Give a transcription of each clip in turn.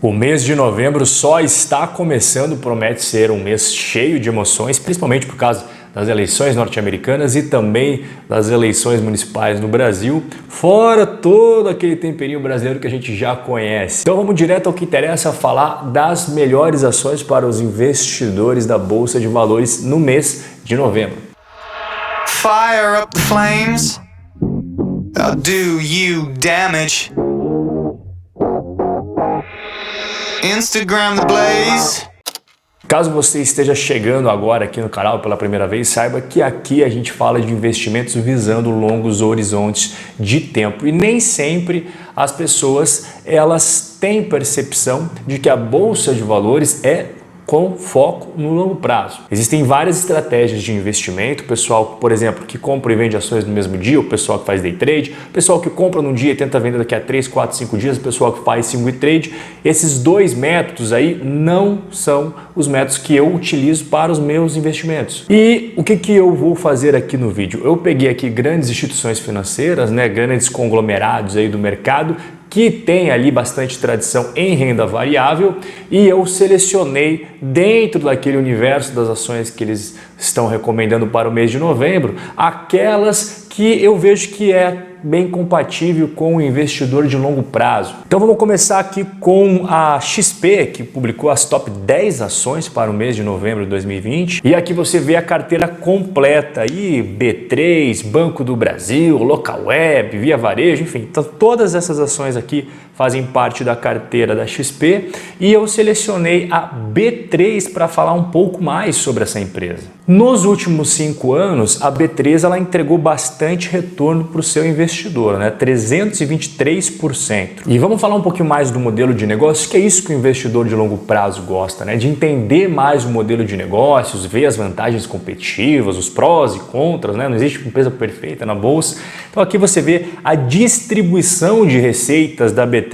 O mês de novembro só está começando, promete ser um mês cheio de emoções, principalmente por causa das eleições norte-americanas e também das eleições municipais no Brasil, fora todo aquele temperinho brasileiro que a gente já conhece. Então vamos direto ao que interessa, falar das melhores ações para os investidores da Bolsa de Valores no mês de novembro. Fire up the flames, I'll do you damage. Instagram the blaze. Caso você esteja chegando agora aqui no canal pela primeira vez, saiba que aqui a gente fala de investimentos visando longos horizontes de tempo e nem sempre as pessoas elas têm percepção de que a Bolsa de Valores é com foco no longo prazo. Existem várias estratégias de investimento, o pessoal, por exemplo, que compra e vende ações no mesmo dia, o pessoal que faz day trade, o pessoal que compra num dia e tenta vender daqui a 3, 4, 5 dias, o pessoal que faz swing trade. Esses dois métodos aí não são os métodos que eu utilizo para os meus investimentos. E o que eu vou fazer aqui no vídeo? Eu peguei aqui grandes instituições financeiras, grandes conglomerados aí do mercado, que tem ali bastante tradição em renda variável e eu selecionei dentro daquele universo das ações que eles estão recomendando para o mês de novembro, aquelas que eu vejo que é bem compatível com o investidor de longo prazo. Então vamos começar aqui com a XP, que publicou as top 10 ações para o mês de novembro de 2020. E aqui você vê a carteira completa aí, B3, Banco do Brasil, Localweb, Via Varejo, enfim, então todas essas ações aqui fazem parte da carteira da XP e eu selecionei a B3 para falar um pouco mais sobre essa empresa. Nos últimos 5 anos, a B3 ela entregou bastante retorno para o seu investidor, 323%. E vamos falar um pouquinho mais do modelo de negócio, que é isso que o investidor de longo prazo gosta, de entender mais o modelo de negócios, ver as vantagens competitivas, os prós e contras, não existe empresa perfeita na bolsa. Então aqui você vê a distribuição de receitas da B3.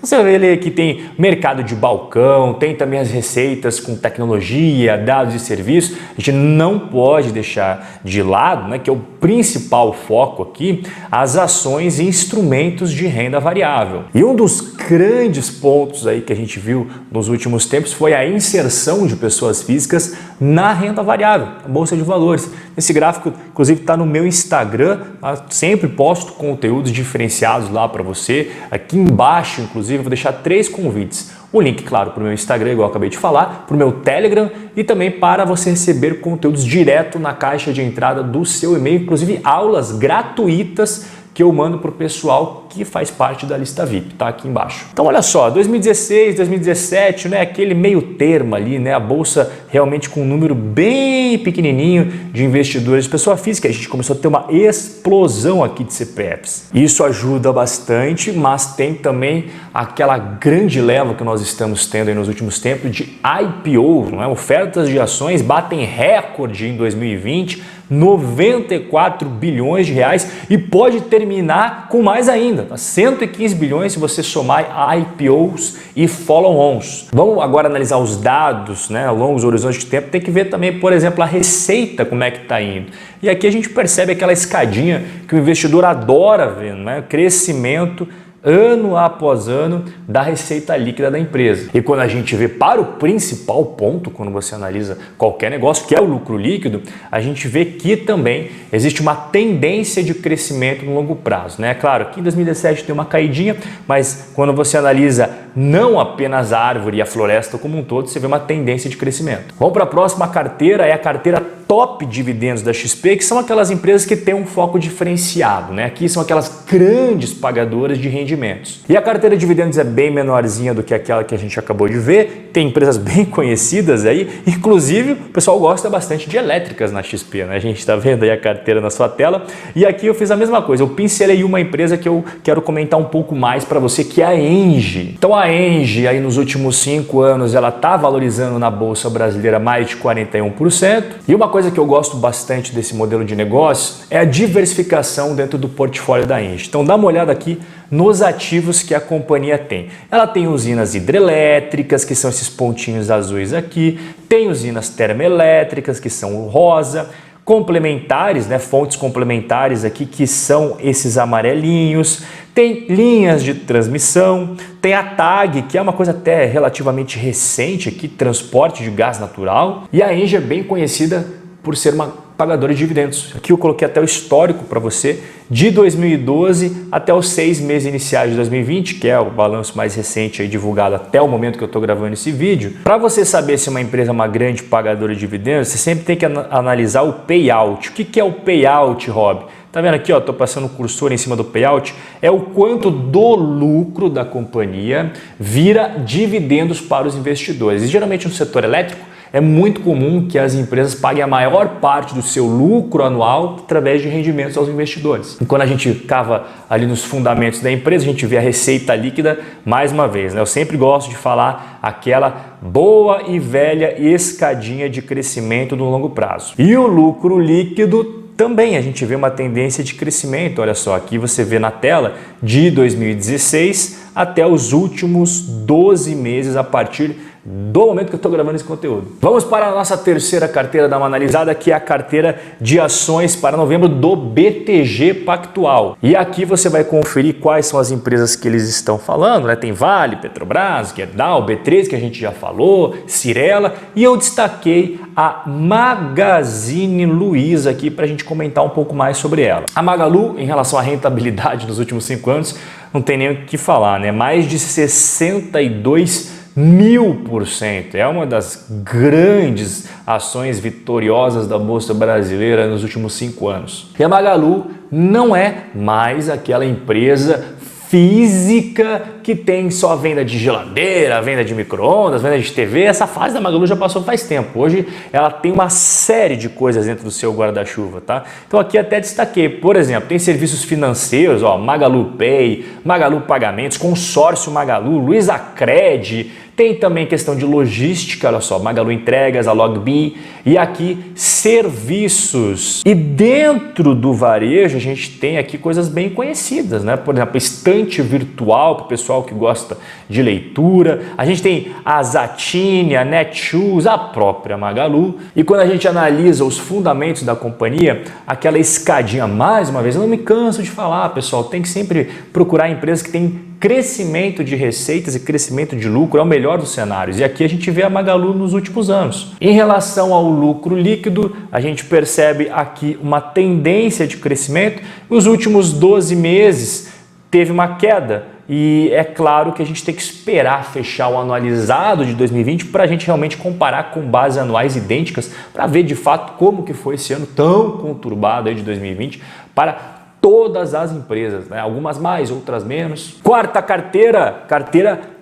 Você vê ali que tem mercado de balcão, tem também as receitas com tecnologia, dados e serviços. A gente não pode deixar de lado, que é o principal foco aqui, as ações e instrumentos de renda variável. E um dos grandes pontos aí que a gente viu nos últimos tempos foi a inserção de pessoas físicas na renda variável, a Bolsa de Valores. Esse gráfico, inclusive, está no meu Instagram, sempre posto conteúdos diferenciados lá para você. Aqui embaixo, inclusive, eu vou deixar 3 convites. O link, claro, para o meu Instagram, igual eu acabei de falar, para o meu Telegram e também para você receber conteúdos direto na caixa de entrada do seu e-mail, inclusive aulas gratuitas que eu mando para o pessoal que faz parte da lista VIP, tá aqui embaixo. Então olha só, 2016, 2017, aquele meio termo ali, a bolsa realmente com um número bem pequenininho de investidores de pessoa física, a gente começou a ter uma explosão aqui de CPFs. Isso ajuda bastante, mas tem também aquela grande leva que nós estamos tendo aí nos últimos tempos de IPO, ofertas de ações batem recorde em 2020, 94 bilhões de reais e pode terminar com mais ainda, 115 bilhões se você somar IPOs e follow-ons. Vamos agora analisar os dados, longos horizontes de tempo, tem que ver também, por exemplo, a receita, como é que está indo. E aqui a gente percebe aquela escadinha que o investidor adora ver, crescimento ano após ano da receita líquida da empresa. E quando a gente vê para o principal ponto, quando você analisa qualquer negócio, que é o lucro líquido, a gente vê que também existe uma tendência de crescimento no longo prazo. Claro, aqui em 2017 tem uma caidinha, mas quando você analisa não apenas a árvore e a floresta como um todo, você vê uma tendência de crescimento. Vamos para a próxima carteira, é a carteira top dividendos da XP, que são aquelas empresas que têm um foco diferenciado, Aqui são aquelas grandes pagadoras de rendimentos. E a carteira de dividendos é bem menorzinha do que aquela que a gente acabou de ver, tem empresas bem conhecidas aí, inclusive o pessoal gosta bastante de elétricas na XP, A gente está vendo aí a carteira na sua tela, e aqui eu fiz a mesma coisa, eu pincelei uma empresa que eu quero comentar um pouco mais para você, que é a ENGIE. Então a ENGIE aí nos últimos 5 anos, ela está valorizando na Bolsa Brasileira mais de 41%, e uma coisa que eu gosto bastante desse modelo de negócio é a diversificação dentro do portfólio da ENGIE. Então dá uma olhada aqui nos ativos que a companhia tem. Ela tem usinas hidrelétricas, que são esses pontinhos azuis aqui, tem usinas termoelétricas, que são o rosa, complementares, né, fontes complementares aqui, que são esses amarelinhos, tem linhas de transmissão, tem a TAG, que é uma coisa até relativamente recente aqui, transporte de gás natural, e a Engie é bem conhecida por ser uma pagadora de dividendos. Aqui eu coloquei até o histórico para você, de 2012 até os 6 meses iniciais de 2020, que é o balanço mais recente aí divulgado até o momento que eu estou gravando esse vídeo. Para você saber se uma empresa é uma grande pagadora de dividendos, você sempre tem que analisar o payout. O que é o payout, Rob? Tá vendo aqui, ó, tô passando o cursor em cima do payout, é o quanto do lucro da companhia vira dividendos para os investidores. E geralmente no setor elétrico é muito comum que as empresas paguem a maior parte do seu lucro anual através de rendimentos aos investidores. E quando a gente cava ali nos fundamentos da empresa, a gente vê a receita líquida mais uma vez, né? Eu sempre gosto de falar aquela boa e velha escadinha de crescimento no longo prazo. E o lucro líquido também, a gente vê uma tendência de crescimento. Olha só, aqui você vê na tela de 2016 até os últimos 12 meses a partir do momento que eu estou gravando esse conteúdo. Vamos para a nossa terceira carteira, dar uma analisada, que é a carteira de ações para novembro do BTG Pactual. E aqui você vai conferir quais são as empresas que eles estão falando, né? Tem Vale, Petrobras, Gerdau, B3, que a gente já falou, Cyrela, e eu destaquei a Magazine Luiza aqui para a gente comentar um pouco mais sobre ela. A Magalu, em relação à rentabilidade nos últimos 5 anos, não tem nem o que falar, né? Mais de 62.000%. É uma das grandes ações vitoriosas da Bolsa Brasileira nos últimos 5 anos. E a Magalu não é mais aquela empresa física que tem só venda de geladeira, venda de micro-ondas, venda de TV. Essa fase da Magalu já passou faz tempo. Hoje ela tem uma série de coisas dentro do seu guarda-chuva, tá? Então aqui até destaquei, por exemplo, tem serviços financeiros, ó, Magalu Pay, Magalu Pagamentos, Consórcio Magalu, Luizacred. Tem também questão de logística, olha só, Magalu Entregas, a Logbi, e aqui serviços. E dentro do varejo a gente tem aqui coisas bem conhecidas, né? Por exemplo, estante virtual para o pessoal que gosta de leitura. A gente tem a Zattini, a Netshoes, a própria Magalu. E quando a gente analisa os fundamentos da companhia, aquela escadinha, mais uma vez, eu não me canso de falar, pessoal, tem que sempre procurar empresas que têm crescimento de receitas e crescimento de lucro, é o melhor dos cenários. E aqui a gente vê a Magalu nos últimos anos. Em relação ao lucro líquido, a gente percebe aqui uma tendência de crescimento. Nos últimos 12 meses teve uma queda. E é claro que a gente tem que esperar fechar o anualizado de 2020 para a gente realmente comparar com bases anuais idênticas para ver de fato como que foi esse ano tão conturbado aí de 2020 para todas as empresas, né? Algumas mais, outras menos. Quarta carteira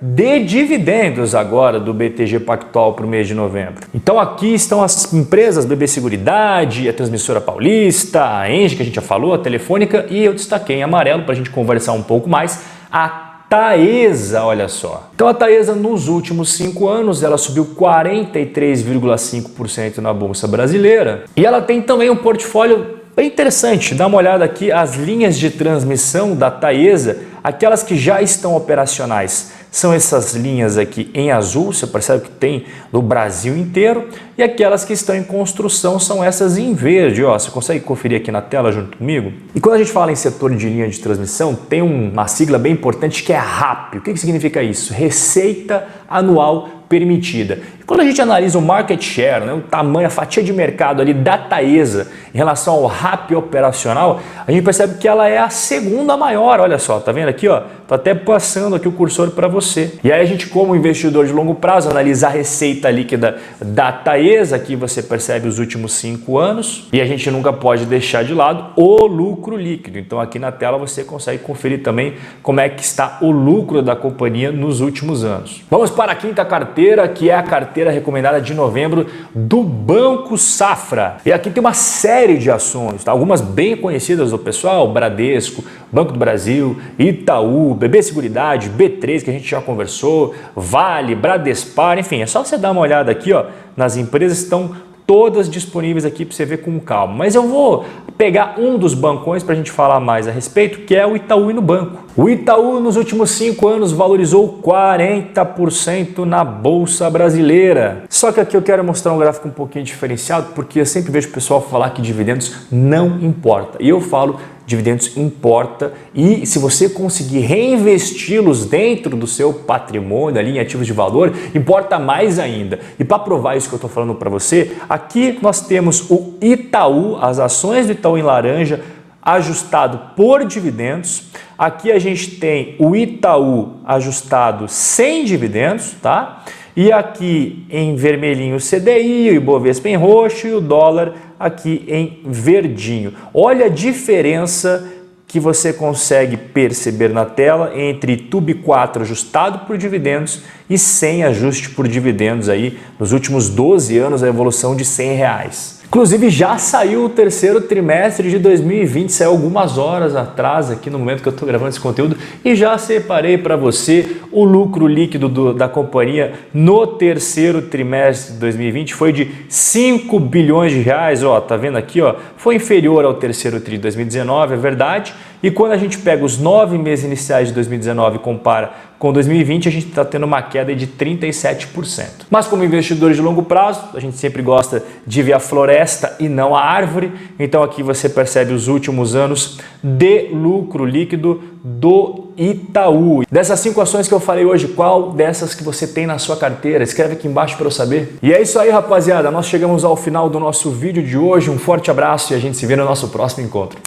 de dividendos agora do BTG Pactual para o mês de novembro. Então aqui estão as empresas BB Seguridade, a Transmissora Paulista, a Engie, que a gente já falou, a Telefônica, e eu destaquei em amarelo para a gente conversar um pouco mais, a Taesa, olha só. Então a Taesa nos últimos 5 anos ela subiu 43,5% na Bolsa Brasileira e ela tem também um portfólio bem interessante. Dá uma olhada aqui as linhas de transmissão da Taesa, aquelas que já estão operacionais. São essas linhas aqui em azul, você percebe que tem no Brasil inteiro, e aquelas que estão em construção são essas em verde, ó, você consegue conferir aqui na tela junto comigo? E quando a gente fala em setor de linha de transmissão, tem uma sigla bem importante que é RAP. O que significa isso? Receita Anual Permitida. E quando a gente analisa o market share, né, o tamanho, a fatia de mercado ali da Taesa em relação ao RAP operacional, a gente percebe que ela é a segunda maior, olha só, tá vendo aqui, ó? Tô até passando aqui o cursor para você. E aí a gente, como investidor de longo prazo, analisa a receita líquida da Taesa, aqui você percebe os últimos 5 anos, e a gente nunca pode deixar de lado o lucro líquido. Então aqui na tela você consegue conferir também como é que está o lucro da companhia nos últimos anos. Vamos para a quinta carteira, que é a carteira recomendada de novembro do Banco Safra. E aqui tem uma série de ações, tá? Algumas bem conhecidas do pessoal, Bradesco, Banco do Brasil, Itaú, BB Seguridade, B3, que a gente já conversou, Vale, Bradespar, enfim, é só você dar uma olhada aqui, ó, nas empresas que estão todas disponíveis aqui para você ver com calma. Mas eu vou pegar um dos bancões para a gente falar mais a respeito, que é o Itaú Unibanco. O Itaú, nos últimos 5 anos, valorizou 40% na Bolsa Brasileira. Só que aqui eu quero mostrar um gráfico um pouquinho diferenciado, porque eu sempre vejo o pessoal falar que dividendos não importa. E eu falo, dividendos importa, e se você conseguir reinvesti-los dentro do seu patrimônio, ali em ativos de valor, importa mais ainda. E para provar isso que eu estou falando para você, aqui nós temos o Itaú, as ações do Itaú em laranja, ajustado por dividendos. Aqui a gente tem o Itaú ajustado sem dividendos, tá? E aqui em vermelhinho o CDI, o Ibovespa em roxo e o dólar aqui em verdinho. Olha a diferença que você consegue perceber na tela entre TUB4 ajustado por dividendos e sem ajuste por dividendos aí nos últimos 12 anos, a evolução de R$100. Inclusive já saiu o terceiro trimestre de 2020, saiu algumas horas atrás aqui no momento que eu estou gravando esse conteúdo e já separei para você o lucro líquido da companhia no terceiro trimestre de 2020 foi de 5 bilhões de reais, ó, tá vendo aqui, ó, foi inferior ao terceiro tri de 2019, é verdade, e quando a gente pega os 9 meses iniciais de 2019 e compara com 2020, a gente está tendo uma queda de 37%. Mas como investidores de longo prazo, a gente sempre gosta de ver a floresta e não a árvore. Então aqui você percebe os últimos anos de lucro líquido do Itaú. Dessas 5 ações que eu falei hoje, qual dessas que você tem na sua carteira? Escreve aqui embaixo para eu saber. E é isso aí, rapaziada. Nós chegamos ao final do nosso vídeo de hoje. Um forte abraço e a gente se vê no nosso próximo encontro.